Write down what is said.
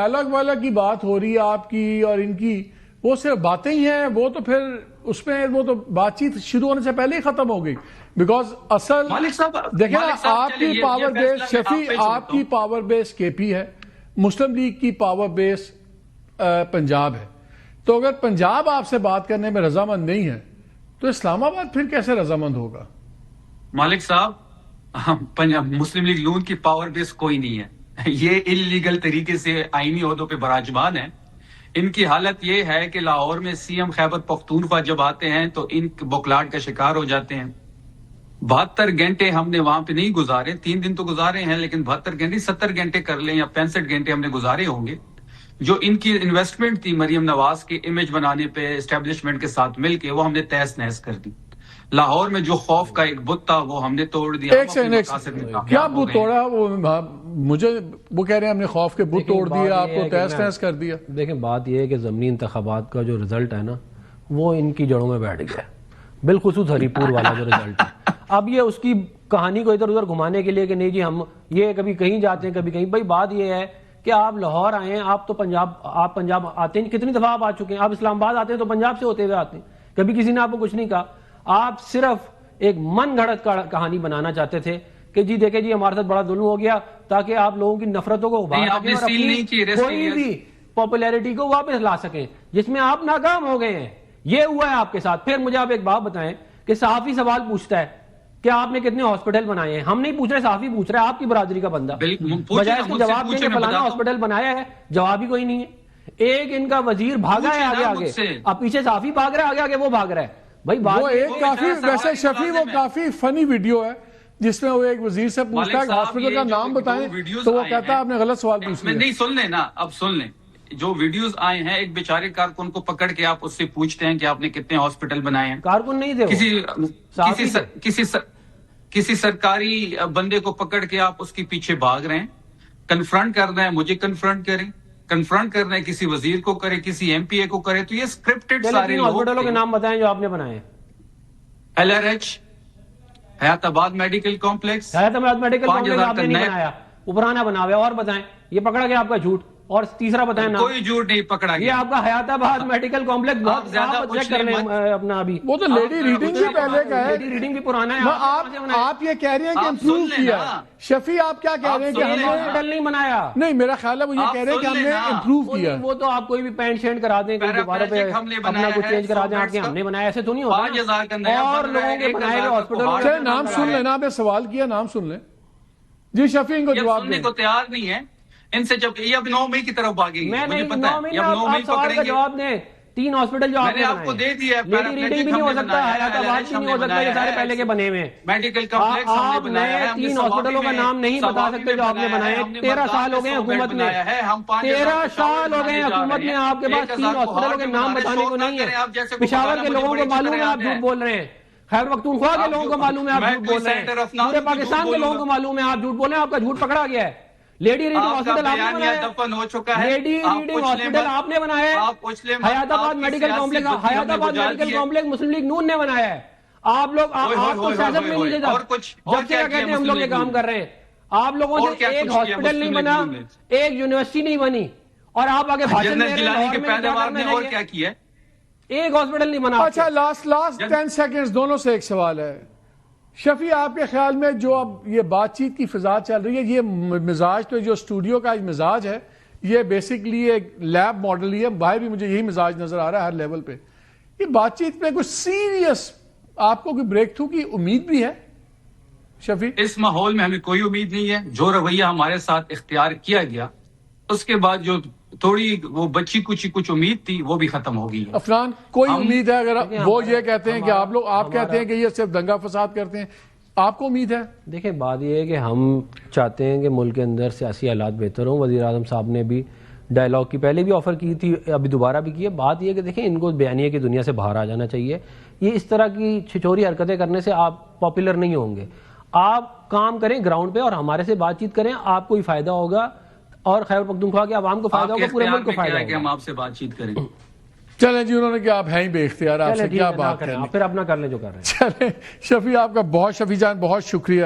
Dialogue والا کی بات ہو رہی ہے آپ کی اور ان کی، وہ صرف باتیں ہی ہیں، وہ تو پھر اس میں وہ تو بات چیت شروع ہونے سے پہلے ہی ختم ہو گئی. بیکاز اصل دیکھیں نا، آپ کی پاور بیس شفیع، آپ کی پاور بیس کے پی ہے، مسلم لیگ کی پاور بیس پنجاب ہے. تو اگر پنجاب آپ سے بات کرنے میں رضامند نہیں ہے تو اسلام آباد پھر کیسے رضامند ہوگا؟ مالک صاحب، مسلم لیگ نون کی پاور بیس کوئی نہیں ہے. یہ انلیگل طریقے سے آئینی عہدوں پہ براجمان ہے. ان کی حالت یہ ہے کہ لاہور میں سی ایم خیبر پختونخوا جب آتے ہیں تو ان بوکلاٹ کا شکار ہو جاتے ہیں. 72 گھنٹے ہم نے وہاں پہ نہیں گزارے، 3 دن تو گزارے ہیں، لیکن 72 گھنٹے 70 گھنٹے کر لیں یا 65 گھنٹے ہم نے گزارے ہوں گے. جو ان کی انویسٹمنٹ تھی مریم نواز کے امیج بنانے پہ اسٹیبلشمنٹ کے ساتھ مل کے، وہ ہم نے تہس نہس کر دی. لاہور میں جو خوف کا ایک بت تھا وہ ہم نے توڑ دیا. ایک سیکنڈ، کیا بت توڑا؟ وہ مجھے وہ کہہ رہے ہیں ہم نے خوف کے بت توڑ دیا، آپ کو تہس نہس کر دیا. دیکھیں بات یہ ہے کہ ضمنی انتخابات کا جو رزلٹ ہے نا، وہ ان کی جڑوں میں بیٹھ گیا ہے، بالخصوص ہری پور والا جو رزلٹ ہے. اب یہ اس کی کہانی کو ادھر ادھر گھمانے کے لیے کہ نہیں جی ہم یہ کبھی کہیں جاتے ہیں کبھی کہیں. بھائی بات یہ ہے کہ آپ لاہور آئے ہیں، آپ تو پنجاب آتے ہیں، کتنی دفعہ آپ آ چکے ہیں. آپ اسلام آباد آتے ہیں تو پنجاب سے ہوتے ہوئے آتے ہیں، کبھی کسی نے آپ کو کچھ نہیں کہا. آپ صرف ایک من گھڑت کہانی بنانا چاہتے تھے کہ جی دیکھیں جی ہمارے ساتھ بڑا ظلم ہو گیا، تاکہ آپ لوگوں کی نفرتوں کو ابھار سکیں اور اپنی کوئی بھی پاپولیرٹی کو واپس لا سکیں، جس میں آپ ناکام ہو گئے ہیں. یہ ہوا ہے آپ کے ساتھ. پھر مجھے آپ ایک بات بتائیں کہ صحافی سوال پوچھتا ہے کہ آپ نے کتنے ہاسپٹل بنائے ہیں. ہم نہیں پوچھ رہے، صحافی پوچھ رہا ہے، آپ کی برادری کا بندہ. بجائے اس کے جواب دیں کہ فلانا ہاسپٹل بنایا ہے، جواب ہی کوئی نہیں ہے. ایک ان کا وزیر بھاگا ہے آگے آگے، اب پیچھے صحافی بھاگ رہا ہے، آگے آگے وہ بھاگ رہا ہے. بھائی وہ ایک کافی ویسے شفیع وہ کافی فنی ویڈیو ہے جس میں وہ ایک وزیر سے پوچھتا ہے کہ ہاسپٹل کا نام بتائیں تو وہ کہتا ہے آپ نے غلط سوال پوچھ لیا. نہیں سن لیں نا، اب سن لیں. جو ویڈیوز آئے ہیں، ایک بیچارے کارکن کو پکڑ کے آپ اس سے پوچھتے ہیں کہ آپ نے کتنے ہاسپٹل بنائے ہیں. کارکن نہیں تھے، کسی سرکاری بندے کو پکڑ کے آپ اس کے پیچھے بھاگ رہے ہیں. کنفرنٹ کرنا ہے مجھے کنفرنٹ کریں، کنفرنٹ کرنا ہے کسی وزیر کو کرے، کسی ایم پی اے کو کرے. تو یہ اسکرپٹڈ سارے ہاسپٹلوں کے نام بتائیں جو آپ نے بنائے. LRH، حیات آباد میڈیکل کمپلیکس. حیات آباد میڈیکل کمپلیکس آپ نے نہیں بنایا، وہ پرانا بنا ہوا ہے. اور بتائیں، یہ پکڑا گیا آپ کا جھوٹ. اور تیسرا بتائیں نا، کوئی جھوٹ نہیں پکڑا گیا. یہ آپ کا حیات آباد میڈیکل کمپلیکس بہت زیادہ چیک کر لیں اپنا. ابھی وہ تو لیڈی ریڈنگ بھی پہلے کا ہے، لیڈی ریڈنگ بھی پرانا ہے. آپ یہ کہہ رہے ہیں کہ امپروو کیا. شفیع آپ کیا کہہ رہے ہیں کہ ہم نے ہاسپٹل نہیں بنایا؟ نہیں، میرا خیال ہے وہ یہ کہہ رہے ہیں کہ ہم نے امپروو کیا. وہ تو آپ کوئی بھی پینٹ شینٹ کرا دیں، کوئی دوبارہ پہ اپنا کچھ چینج کرا دیں، آپ کے ہم نے بنایا، ایسے تو نہیں ہوتا. اور لوگوں کے بنائے ہوئے ہاسپٹل. نام سن لیں نا، آپ نے سوال کیا، نام سن لیں. جی شفیع ان کو جواب دیں. کو تیار نہیں ہے ان سے. جب یہ اب 9 مئی کی طرف بھاگے گی، مجھے پتا ہے یہ اب 9 مئی پکڑیں گے. جواب دیں. 3 ہاسپٹل جو آپ نے آپ کو دے دیا ہے، لیڈی ریڈنگ بھی نہیں ہو سکتا، حیات آباد بھی نہیں ہو سکتا، یہ سارے پہلے کے بنے ہوئے. میڈیکل کمپلیکس ہم نے بنایا ہے. 3 ہاسپٹلوں کا نام نہیں بتا سکتے جو آپ نے بنائے. 13 سال ہو گئے حکومت میں، 13 سال ہو گئے حکومت میں، آپ کے پاس 3 ہاسپٹلوں کے نام بتانے کو نہیں ہے. پشاور کے لوگوں کو معلوم ہے آپ جھوٹ بول رہے ہیں، خیبر پختونخوا کے لوگوں کو معلوم ہے آپ جھوٹ بول رہے ہیں، پورے پاکستان کے لوگوں کو معلوم ہے آپ جھوٹ بول رہے ہیں. آپ کا جھوٹ پکڑا گیا ہے. لیڈی ریڈنگ ہاسپٹل آپ نے بنایا، دفن ہو چکا ہے. لیڈی ریڈنگ ہاسپٹل آپ نے بنایا ہے. حیات آباد میڈیکل کمپلیکس، حیات آباد میڈیکل کمپلیکس مسلم لیگ نون نے بنایا ہے. آپ لوگ آپ کو سیاست میں نہیں لے جاتے. جب سے کہتے ہیں ہم لوگ یہ کام کر رہے ہیں، آپ لوگوں سے ایک ہاسپٹل نہیں بنا، ایک یونیورسٹی نہیں بنی، اور آپ آگے بھاشن دے رہے ہیں. اور کیا کیا ہے؟ ایک ہاسپٹل نہیں بنا. اچھا لاسٹ 10 سیکنڈز دونوں سے ایک سوال ہے. شفیع آپ کے خیال میں جو اب یہ بات چیت کی فضا چل رہی ہے، یہ مزاج تو جو اسٹوڈیو کا مزاج ہے، یہ بیسکلی ایک لیب ماڈل ہی ہے. باہر بھی مجھے یہی مزاج نظر آ رہا ہے ہر لیول پہ. یہ بات چیت میں کچھ سیریس آپ کو کوئی بریک تھرو کی امید بھی ہے شفیع؟ اس ماحول میں ہمیں کوئی امید نہیں ہے. جو رویہ ہمارے ساتھ اختیار کیا گیا، اس کے بعد جو تھوڑی وہ بچی کچھ امید تھی وہ بھی ختم ہو گئی. عفنان کوئی امید ہے؟ اگر وہ یہ کہتے ہیں کہ آپ کہتے ہیں کہ یہ صرف دنگا فساد کرتے ہیں، آپ کو امید ہے؟ دیکھیں بات یہ ہے کہ ہم چاہتے ہیں کہ ملک کے اندر سیاسی حالات بہتر ہوں. وزیر اعظم صاحب نے بھی ڈائلاگ کی پہلے بھی آفر کی تھی، ابھی دوبارہ بھی کی ہے. بات یہ ہے کہ دیکھیں ان کو بیانیے کی دنیا سے باہر آ جانا چاہیے. یہ اس طرح کی چھچوری حرکتیں کرنے سے آپ پاپولر نہیں ہوں گے. آپ کام کریں گراؤنڈ پہ اور ہمارے سے بات چیت کریں، آپ کو ہی فائدہ ہوگا اور خیبر پختونخوا کے عوام کو فائدہ ہوگا، پورے ملک کو فائدہ ہوگا. کہ ہم آپ سے بات چیت کریں. چلیں جی، انہوں نے کیا آپ ہیں ہی بے اختیار، آپ سے کیا بات کریں، پھر اپنا کر لیں جو کر رہے ہیں. چلیں شفیع آپ کا بہت، شفیع جان بہت شکریہ.